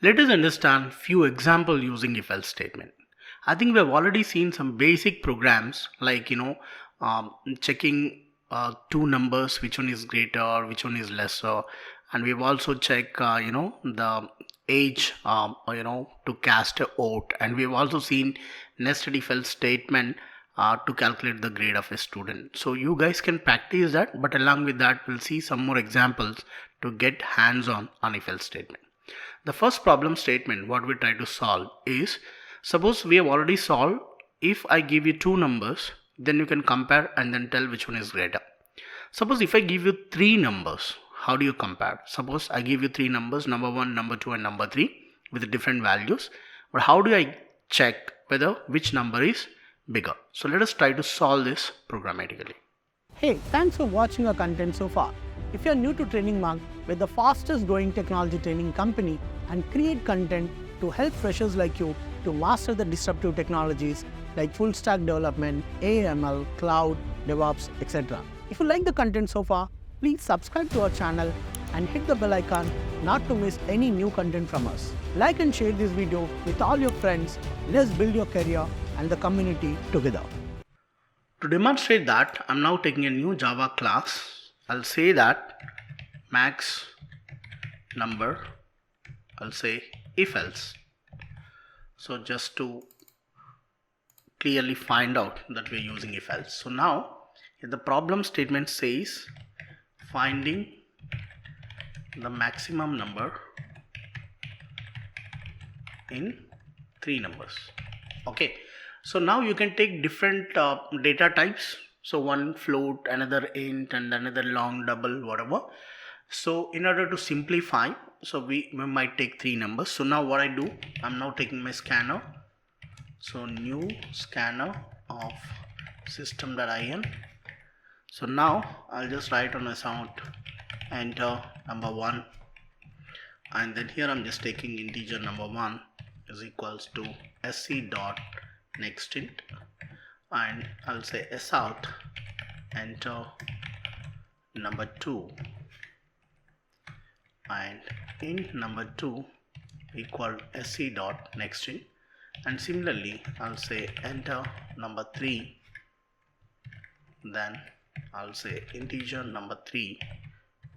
Let us understand few example using if else statement. I think we have already seen some basic programs like checking two numbers, which one is greater, which one is lesser, and we've also checked the age to cast a vote, and we've also seen nested if else statement to calculate the grade of a student. So you guys can practice that, but along with that we'll see some more examples to get hands on if else statement. The first problem statement what we try to solve is, suppose we have already solved, if I give you two numbers, then you can compare and then tell which one is greater. Suppose if I give you three numbers, how do you compare? Suppose I give you three numbers, number 1, number 2 and number 3 with different values, but how do I check whether which number is bigger? So let us try to solve this programmatically. Hey, thanks for watching our content so far. If you're new to Training Mark, we're the fastest growing technology training company and create content to help freshers like you to master the disruptive technologies like full stack development, AML, cloud, DevOps, etc. If you like the content so far, please subscribe to our channel and hit the bell icon not to miss any new content from us. Like and share this video with all your friends. Let's build your career and the community together. To demonstrate that, I'm now taking a new Java class. I'll say that max number, I'll say if else. So just to clearly find out that we're using if else. So now the problem statement says finding the maximum number in three numbers. Okay, so now you can take different data types. So one float, another int, and another long double, whatever. So in order to simplify, so we might take three numbers. So now what I do, I'm now taking my scanner. So new scanner of system.in. So now I'll just write on a sound enter number 1, and then here I'm just taking integer number 1 is equals to sc dot next int, and I'll say sout enter number 2 and int number 2 equal sc dot next int, and similarly I'll say enter number 3, then I'll say integer number 3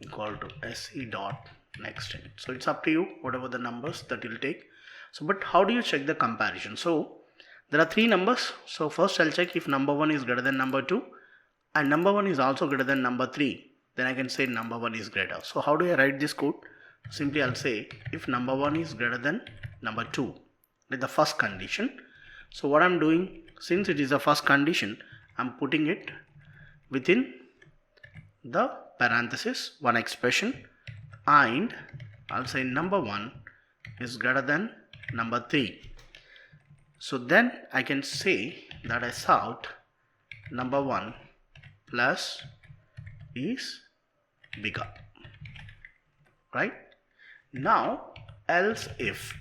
equal to sc dot next int. So it's up to you whatever the numbers that you'll take. So but how do you check the comparison? So there are three numbers. So first I'll check if number 1 is greater than number 2 and number 1 is also greater than number 3, then I can say number 1 is greater. So how do I write this code? Simply I'll say if number 1 is greater than number 2 with the first condition. So what I'm doing, since it is the first condition, I'm putting it within the parenthesis one expression, and I'll say number 1 is greater than number 3. So then I can say that I sout number 1 plus is bigger, right? Now else if,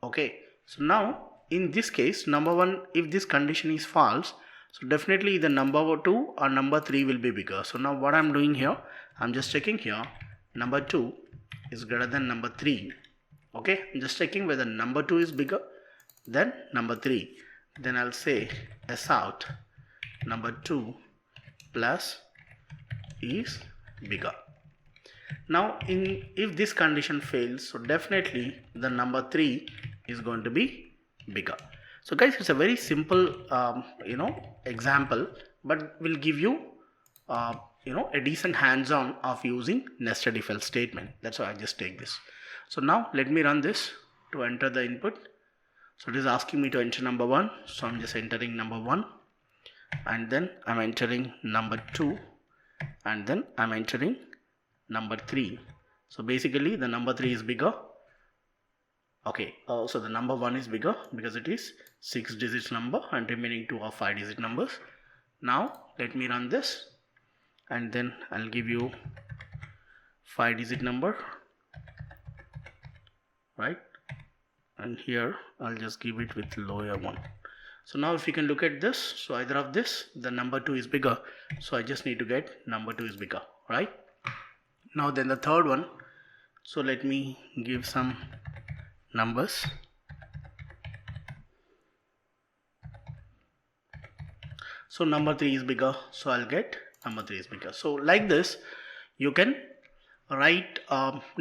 okay, so now in this case number 1, if this condition is false, so definitely the number 2 or number 3 will be bigger. So now what I'm doing here, I'm just checking here number 2 is greater than number 3. Okay, I'm just checking whether number 2 is bigger than number 3. Then I'll say sout number 2 plus is bigger. Now if this condition fails, so definitely the number 3 is going to be bigger. So guys, it's a very simple example, but will give you a decent hands-on of using nested if else statement. That's why I just take this. So now let me run this to enter the input. So it is asking me to enter number 1, so I'm just entering number 1, and then I'm entering number 2, and then I'm entering number 3. So basically the number 3 is bigger. Okay, so the number 1 is bigger because it is 6 digits number and remaining 2 are 5 digit numbers. Now let me run this, and then I'll give you 5 digit number, right? And here I'll just give it with lower one. So now if you can look at this, so either of this, the number 2 is bigger, so I just need to get number 2 is bigger, right? Now then the third one, so let me give some numbers. So number 3 is bigger, so I'll get number 3 is bigger. So like this, you can write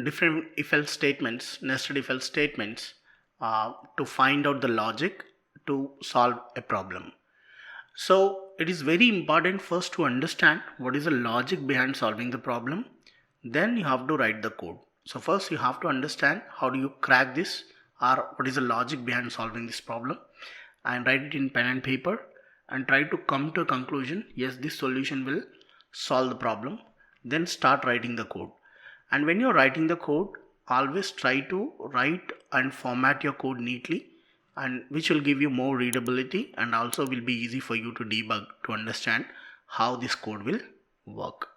different if-else statements, nested if-else statements to find out the logic to solve a problem. So it is very important first to understand what is the logic behind solving the problem. Then you have to write the code. So first you have to understand how do you crack this, or what is the logic behind solving this problem, and write it in pen and paper and try to come to a conclusion, yes, this solution will solve the problem. Then start writing the code. And when you're writing the code, always try to write and format your code neatly, and which will give you more readability and also will be easy for you to debug to understand how this code will work.